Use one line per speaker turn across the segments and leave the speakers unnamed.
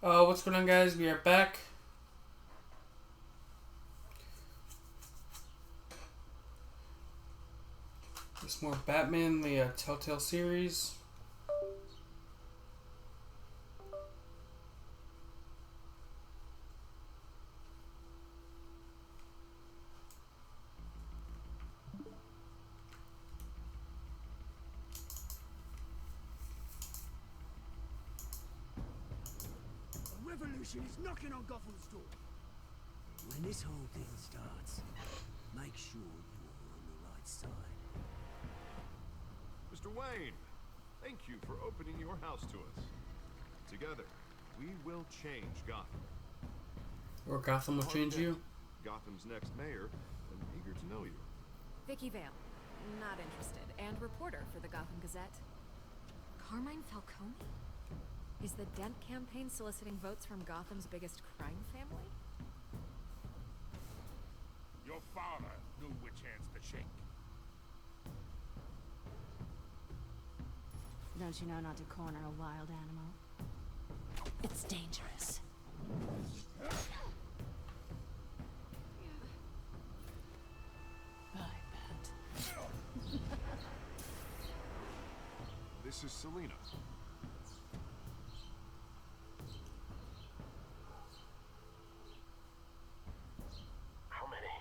What's going on, guys? We are back. It's more Batman, the Telltale series.
A revolution is knocking on Gotham's door. When this whole thing starts, make sure you're on the right side.
Mr. Wayne, thank you for opening your house to us. Together, we will change Gotham.
Or Gotham will change you.
Gotham's next mayor, and eager to know you.
Vicky Vale, not interested, and reporter for the Gotham Gazette. Carmine Falcone? Is the Dent campaign soliciting votes from Gotham's biggest crime family?
Your father knew which hands to shake.
Don't you know not to corner a wild animal? It's dangerous. Bye, Bat.
This is Selina.
How many?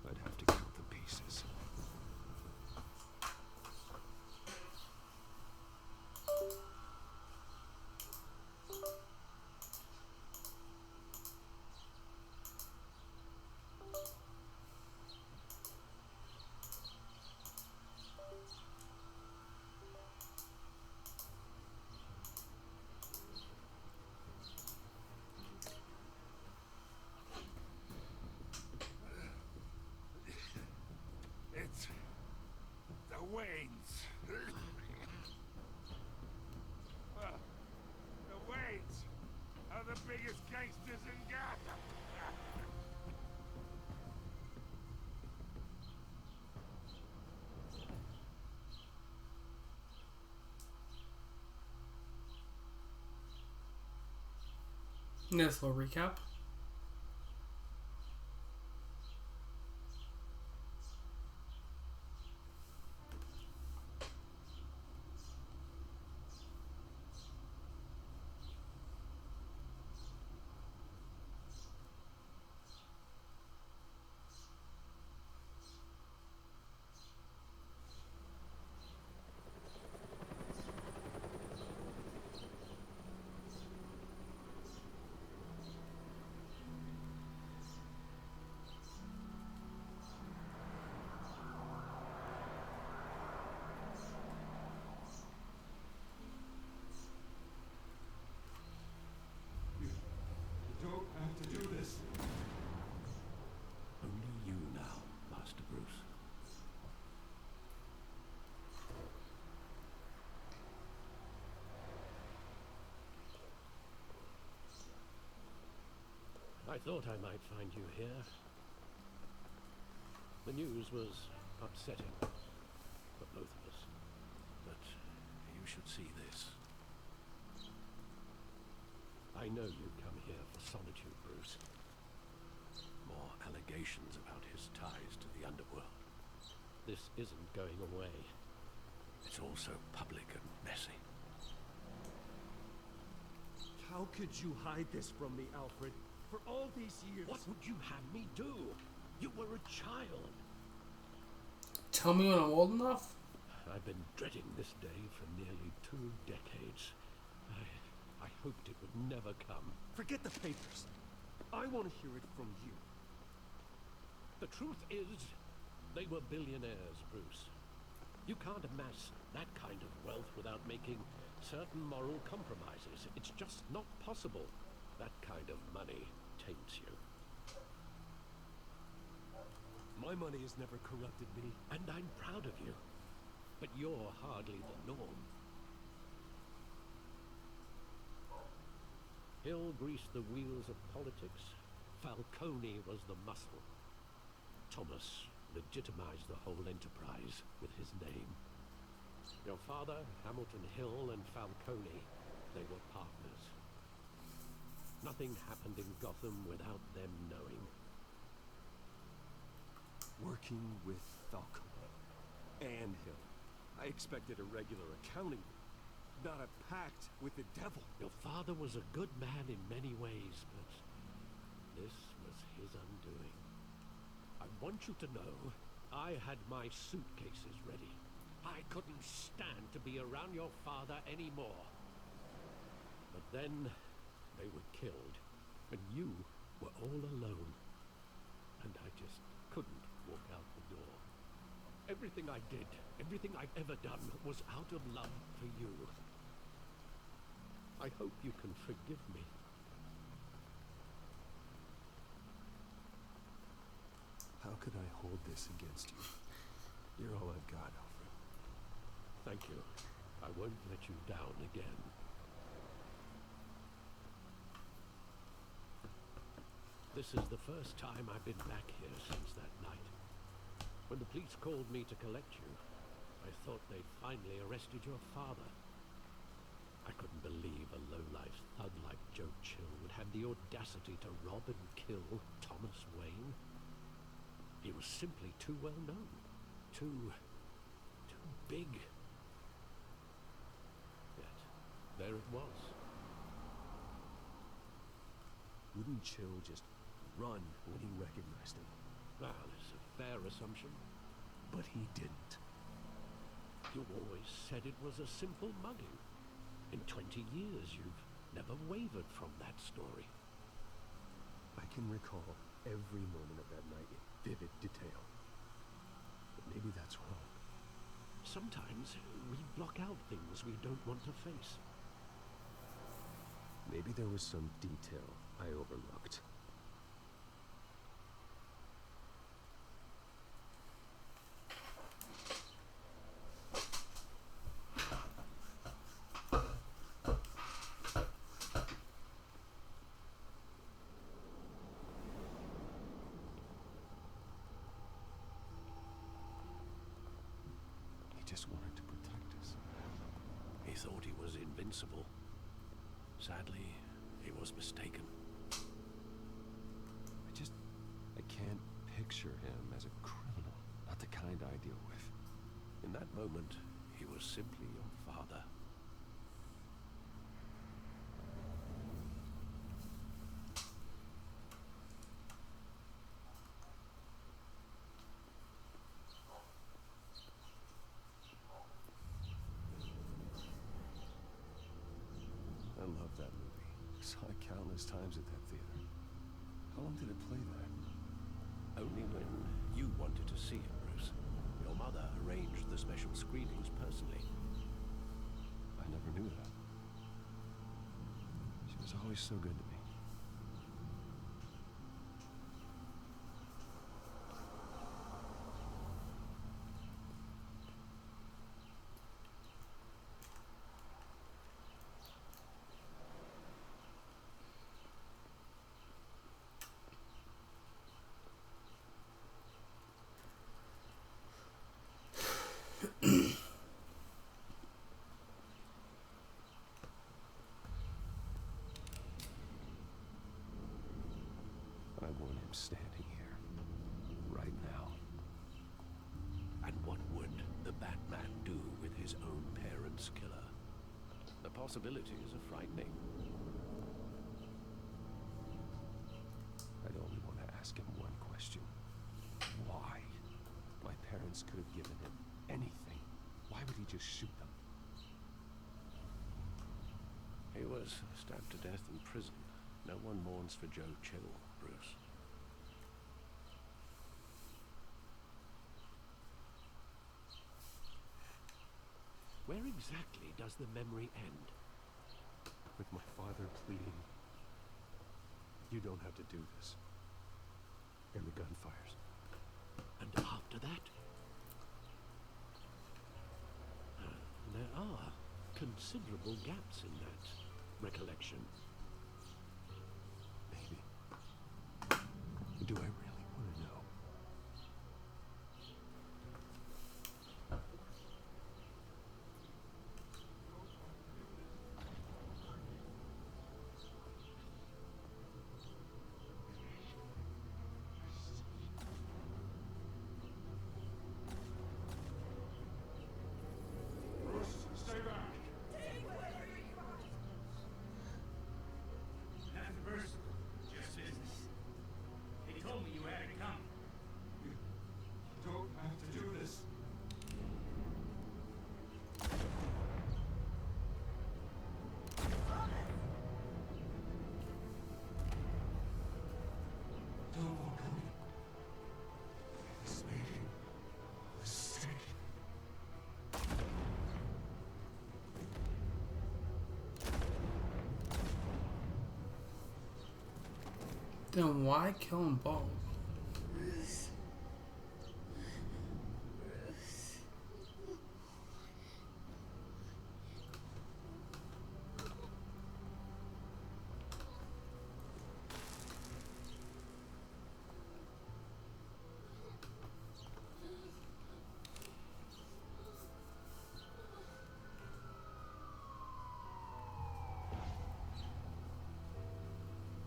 I'd have to count the pieces.
It's the Waynes. The Waynes are the biggest gangsters in Gotham.
Nice little recap.
You don't have to do this.
Only you now, Master Bruce.
I thought I might find you here. The news was upsetting for both of us.
But you should see this.
I know you come here for solitude, Bruce.
More allegations about his ties to the underworld.
This isn't going away.
It's also public and messy.
How could you hide this from me, Alfred? For all these years.
What would you have me do? You were a child.
Tell me when I'm old enough.
I've been dreading this day for nearly 2 decades. I hoped it would never come.
Forget the papers. I want to hear it from you.
The truth is, they were billionaires, Bruce. You can't amass that kind of wealth without making certain moral compromises. It's just not possible. That kind of money taints you.
My money has never corrupted me.
And I'm proud of you. But you're hardly the norm. Hill greased the wheels of politics. Falcone was the muscle. Thomas legitimized the whole enterprise with his name. Your father, Hamilton Hill, and Falcone they were partners. Nothing happened in Gotham without them knowing.
Working with Falcone and him. I expected a regular accounting, not a pact with the devil.
Your father was a good man in many ways, but this was his undoing. I want you to know, I had my suitcases ready. I couldn't stand to be around your father anymore. But then, they were killed, and you were all alone. And I just couldn't walk out the door. Everything I did, everything I've ever done, was out of love for you. I hope you can forgive me.
How could I hold this against you? You're all I've got, Alfred.
Thank you. I won't let you down again. This is the first time I've been back here since that night. When the police called me to collect you, I thought they'd finally arrested your father. I couldn't believe a low-life thug like Joe Chill would have the audacity to rob and kill Thomas Wayne. He was simply too well known. Too big. Yet, there it was.
Wouldn't Chill just run when he recognized him?
Well, it's a fair assumption.
But he didn't.
You always said it was a simple mugging. In 20 years, you've never wavered from that story.
I can recall every moment of that night in vivid detail. But maybe that's wrong.
Sometimes we block out things we don't want to face.
Maybe there was some detail I overlooked. He just wanted to protect us.
He thought he was invincible. Sadly, he was mistaken.
I can't picture him as a criminal. Not the kind I deal with.
In that moment, he was simply your father.
I love that movie. Saw it countless times at that theater. How long did it play there?
Only when you wanted to see it, Bruce. Your mother arranged the special screenings personally.
I never knew that. She was always so good to me. I want him standing here, right now.
And what would the Batman do with his own parents' killer? The possibilities are frightening.
I'd only want to ask him one question. Why? My parents could have given him anything. Why would he just shoot them?
He was stabbed to death in prison. No one mourns for Joe Chill, Bruce. Where exactly does the memory end?
With my father pleading, "You don't have to do this." And the gun fires.
And after that? There are considerable gaps in that recollection.
Maybe. Do I really want to know?
Then why kill them both?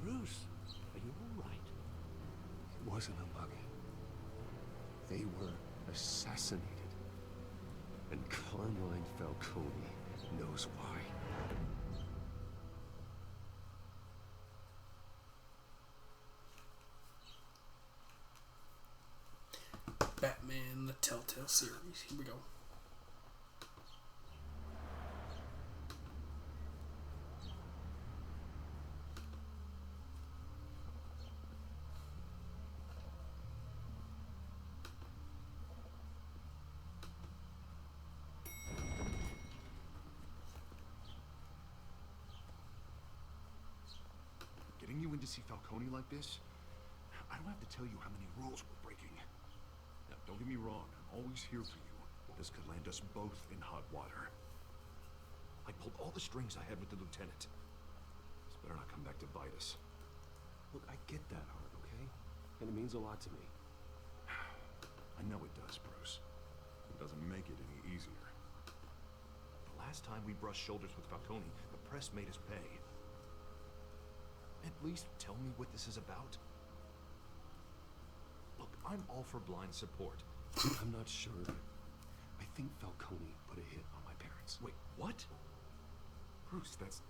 Bruce, are you all right?
It wasn't a mugging. They were assassinated. And Carmine Falcone knows why.
Batman, the Telltale series. Here we go.
Getting you in to see Falcone like this? I don't have to tell you how many rules we're breaking. Now, don't get me wrong, I'm always here for you. This could land us both in hot water. I pulled all the strings I had with the lieutenant. This better not come back to bite us.
Look, I get that, Hart, okay? And it means a lot to me.
I know it does, Bruce. It doesn't make it any easier. The last time we brushed shoulders with Falcone, the press made us pay. At least tell me what this is about. Look, I'm all for blind support.
I'm not sure. I think Falcone put a hit on my parents.
Wait, what? Bruce, that's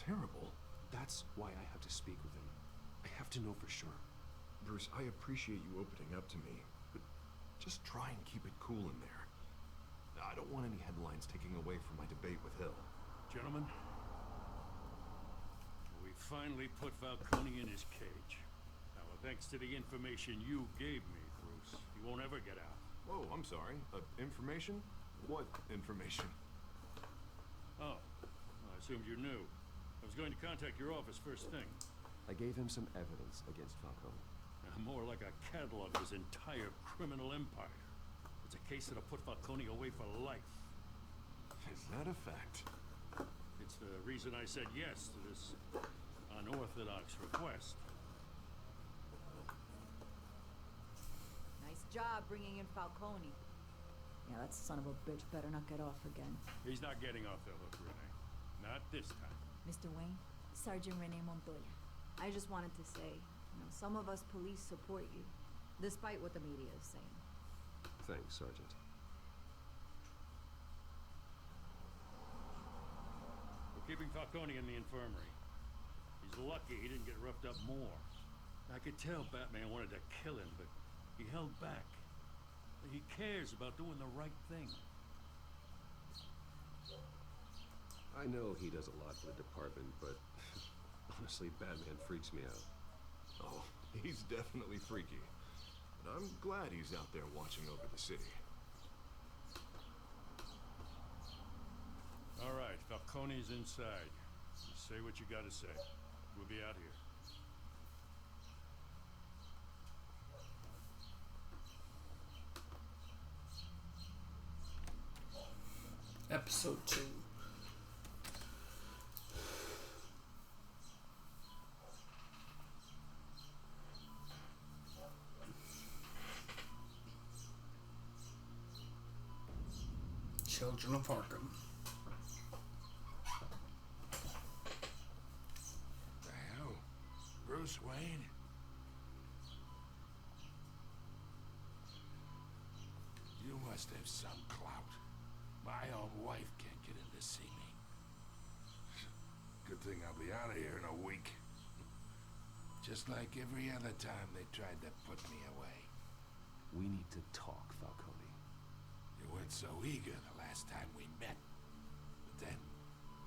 terrible.
That's why I have to speak with him. I have to know for sure.
Bruce, I appreciate you opening up to me, but just try and keep it cool in there. I don't want any headlines taking away from my debate with Hill.
Gentlemen, we finally put Falcone in his cage. Now, thanks to the information you gave me, Bruce, he won't ever get out.
Whoa, I'm sorry. Information? What information?
Oh, well, I assumed you knew. I was going to contact your office first thing.
I gave him some evidence against Falcone.
More like a catalog of his entire criminal empire. It's a case that'll put Falcone away for life.
Is that a fact?
It's the reason I said yes to this unorthodox request.
Nice job bringing in Falcone. Yeah, that son of a bitch better not get off again.
He's not getting off the hook, Renee. Not this time.
Mr. Wayne, Sergeant Rene Montoya. I just wanted to say, some of us police support you, despite what the media is saying.
Thanks, Sergeant.
We're keeping Falcone in the infirmary. He's lucky he didn't get roughed up more. I could tell Batman wanted to kill him, but he held back. He cares about doing the right thing.
I know he does a lot for the department, but honestly, Batman freaks me out.
Oh, he's definitely freaky. But I'm glad he's out there watching over the city.
All right, Falcone's inside. You say what you gotta say. We'll be out here.
Episode 2. Children of Arkham.
The hell? Bruce Wayne? You must have some clout. My own wife can't get in to see me. Good thing I'll be out of here in a week. Just like every other time they tried to put me away.
We need to talk, Falcone.
You weren't so eager the last time we met. But then,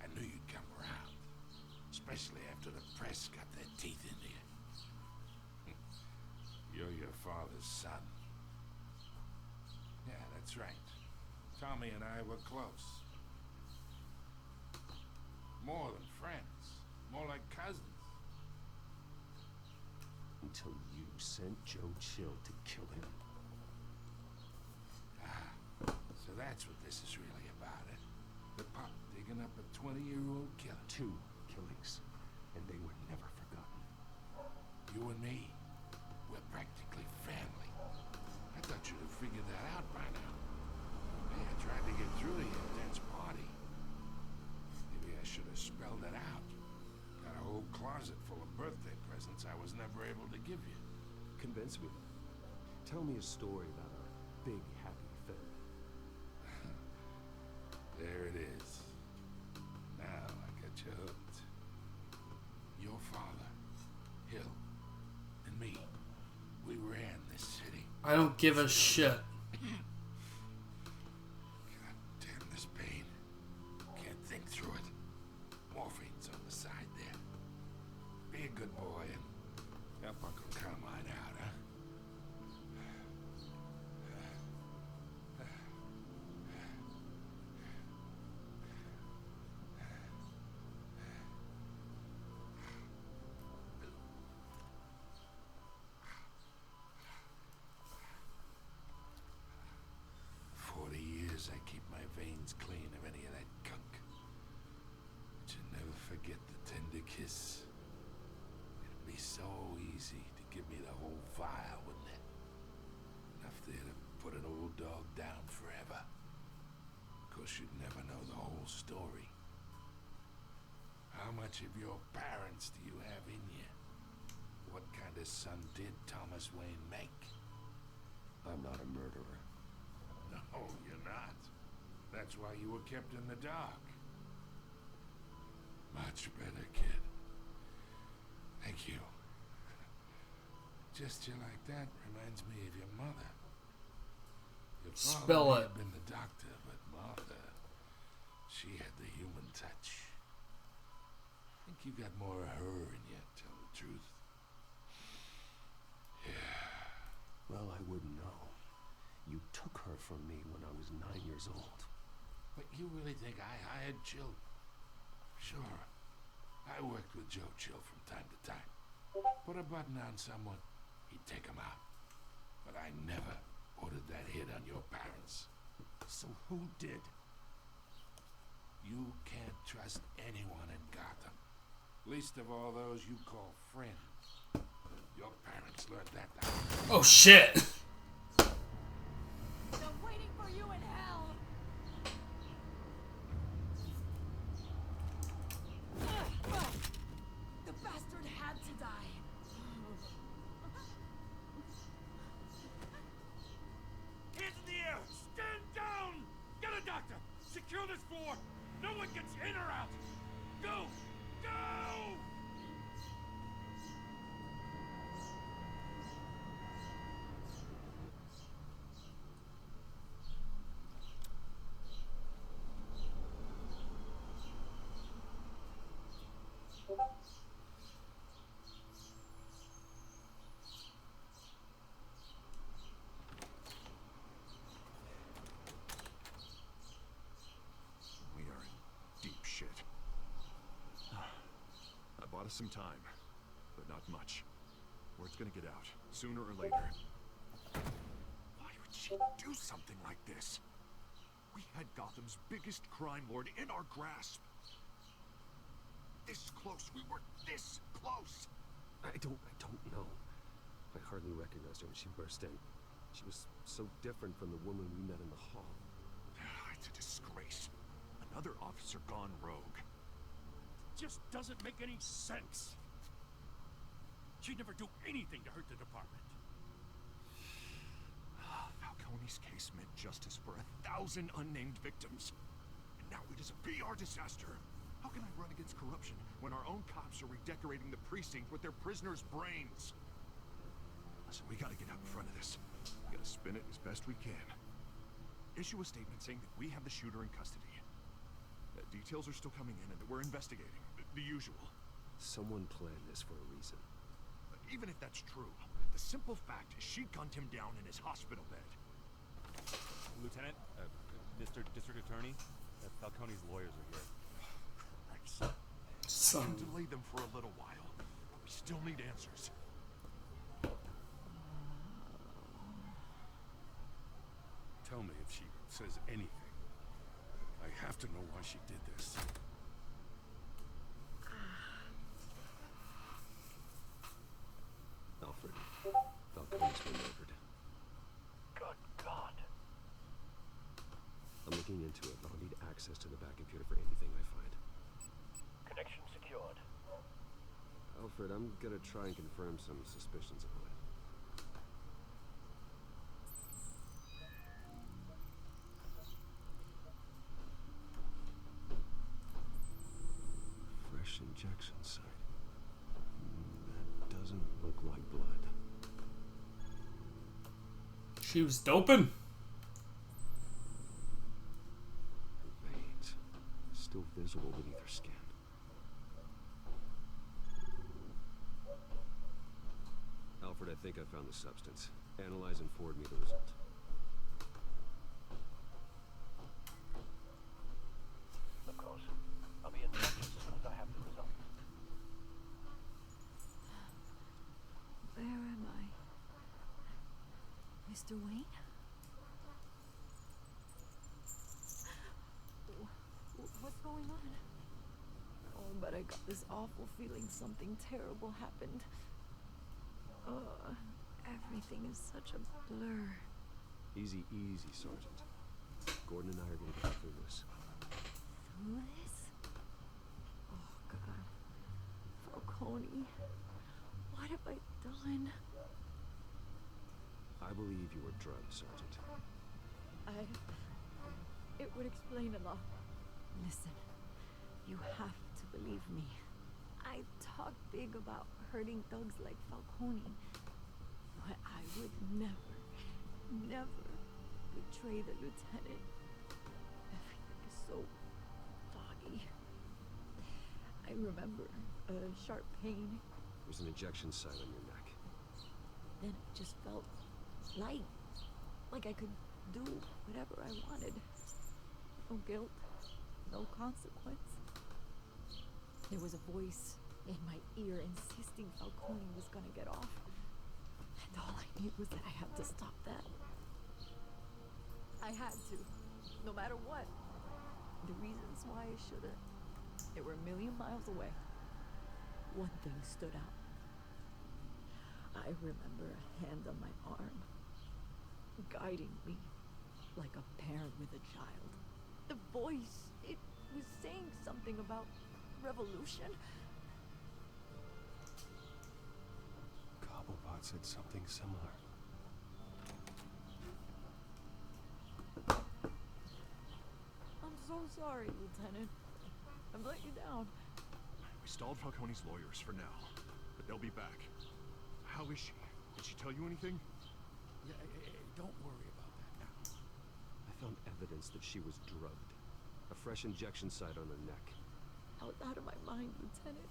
I knew you'd come around. Especially after the press got their teeth into you. You're your father's son. Yeah, that's right. Tommy and I were close. More than friends. More like cousins.
until you sent Joe Chill to kill him.
So that's what this is really about, eh? The pop digging up a 20-year-old killer.
2 killings, and they were never forgotten.
You and me, we're practically family. I thought you'd have figured that out by now. Hey, I tried to get through to your dance party. Maybe I should have spelled it out. Got a whole closet full of birthday presents I was never able to give you.
Convince me. Tell me a story about our big happy family.
There it is. Now I got you hooked. Your father, Hill, and me, we ran this city.
I don't give a shit.
God damn this pain. Can't think through it. Morphine's on the side there. Be a good boy and help Uncle Carmine out, huh? 40 years I keep my veins clean of any of that gunk. But you never forget the tender kiss. It'd be so easy to give me the whole vial, wouldn't it? Enough there to put an old dog down forever. Of course, you'd never know the whole story. How much of your parents do you have in you? What kind of son did Thomas Wayne make?
I'm not a murderer.
No, you're not. That's why you were kept in the dark. Much better, kid. Thank you. Gesture like that reminds me of your mother. Your father
Spell
may
it.
have been the doctor, but Martha, she had the human touch. I think you got more of her in you, to tell the truth.
Well, I wouldn't know. You took her from me when I was 9 years old.
But you really think I hired Chill? Sure. I worked with Joe Chill from time to time. Put a button on someone, he'd take him out. But I never ordered that hit on your parents.
So who did?
You can't trust anyone in Gotham. Least of all those you call friends. Your parents learned that the hard way.
Oh shit.
I'm waiting for you in hell. The bastard had to die.
Hands in the air! Stand down! Get a doctor! Secure this floor! No one gets in or out! Go! Go!
We are in deep shit. I bought us some time, but not much. Word's gonna get out, sooner or later. Why would she do something like this? We had Gotham's biggest crime lord in our grasp. This close, we were this close!
I don't know. I hardly recognized her when she burst in. She was so different from the woman we met in the hall.
It's a disgrace. Another officer gone rogue.
Just doesn't make any sense. She'd never do anything to hurt the department.
Falcone's case meant justice for 1,000 unnamed victims. And now it is a PR disaster. How can I run against corruption when our own cops are redecorating the precinct with their prisoners' brains? Listen, we gotta get out in front of this. We gotta spin it as best we can. Issue a statement saying that we have the shooter in custody. Details are still coming in and that we're investigating. The usual.
Someone planned this for a reason.
Even if that's true, the simple fact is she gunned him down in his hospital bed.
Lieutenant, Mr. District Attorney, Falcone's lawyers are here.
Christ. I can delay them for a little while, but we still need answers.
tell me if she says anything. I have to know why she did this.
Alfred, Falcone's been murdered.
Good God.
I'm looking into it, but I'll need access to the back computer for anything I find.
Connection secured.
Alfred, I'm gonna try and confirm some suspicions of mine. Fresh injection site. That doesn't look like blood.
She was doping.
Her veins still visible beneath her skin. Alfred, I think I found the substance. Analyze and forward me the result.
Of course. I'll be in touch as soon as I have the results.
Where am I? Mr. Wayne? What's going on? Oh, but I got this awful feeling something terrible happened. Everything is such a blur.
Easy, easy, Sergeant. Gordon and I are gonna get through this.
Through this? Oh, God. Falcone. What have I done?
I believe you were drugged, Sergeant.
It would explain a lot. Listen, you have to believe me. I talk big about hurting thugs like Falcone, but I would never, never betray the lieutenant. Everything is so foggy. I remember a sharp pain.
There's an injection site on your neck.
Then it just felt light, like I could do whatever I wanted. No guilt, no consequence. There was a voice in my ear insisting Falcone was gonna get off. And all I knew was that I had to stop that. I had to, no matter what. The reasons why I should've, they were a million miles away. One thing stood out. I remember a hand on my arm, guiding me like a parent with a child. The voice, it was saying something about revolution.
Cobblepot said something similar.
I'm so sorry, Lieutenant. I've let you down.
We stalled Falcone's lawyers for now, but they'll be back. How is she? Did she tell you anything?
Yeah, don't worry about that now.
I found evidence that she was drugged. A fresh injection site on her neck.
I was out of my mind, Lieutenant.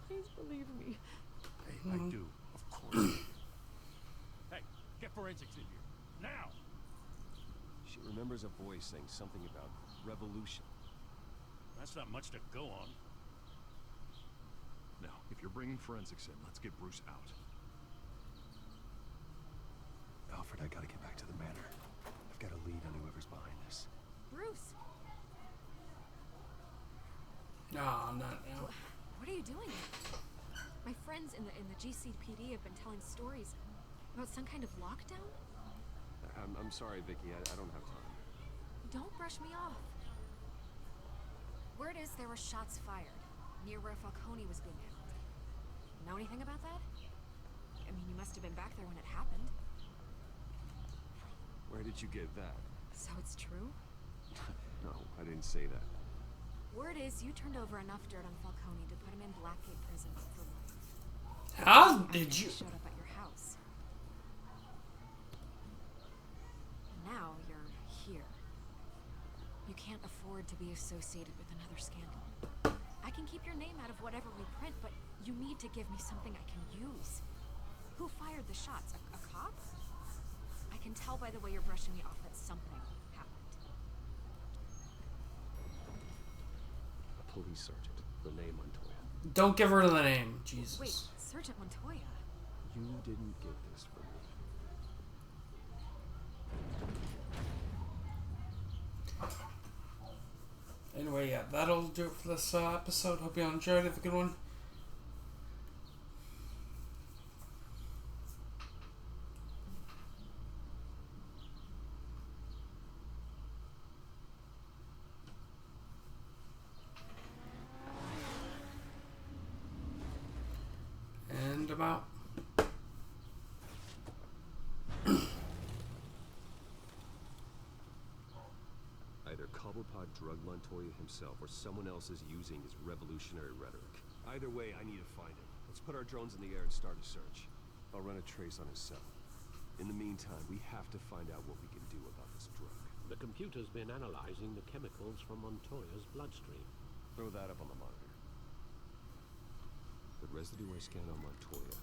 Please believe me.
Hey, I do, of course.
Hey, get forensics in here. Now!
She remembers a voice saying something about revolution.
That's not much to go on.
Now, if you're bringing forensics in, let's get Bruce out.
Alfred, I gotta get back to the manor. I've got a lead on whoever's behind this.
Bruce,
No, not now.
what are you doing? My friends in the GCPD have been telling stories about some kind of lockdown.
I'm sorry, Vicky. I don't have time.
Don't brush me off. Word is there were shots fired near where Falcone was being held. Know anything about that? I mean, you must have been back there when it happened.
Where did you get that?
So it's true?
No, I didn't say that.
Word is you turned over enough dirt on Falcone to put him in Blackgate prison for life.
How did you?
He showed up at your house. And now you're here. You can't afford to be associated with another scandal. I can keep your name out of whatever we print, but you need to give me something I can use. Who fired the shots? A cop? I can tell by the way you're brushing me off that something happened.
A police sergeant, Renee Montoya.
Don't give her the name, Jesus.
Wait, Sergeant Montoya?
You didn't get this from me.
Anyway, yeah, that'll do it for this episode. Hope you all enjoyed it. Have a good one. And I'm out.
Either Cobblepot drugged Montoya himself or someone else is using his revolutionary rhetoric. Either way, I need to find him. Let's put our drones in the air and start a search. I'll run a trace on his cell. In the meantime, we have to find out what we can do about this drug.
The computer's been analyzing the chemicals from Montoya's bloodstream.
Throw that up on the monitor. The residue I scanned on Montoya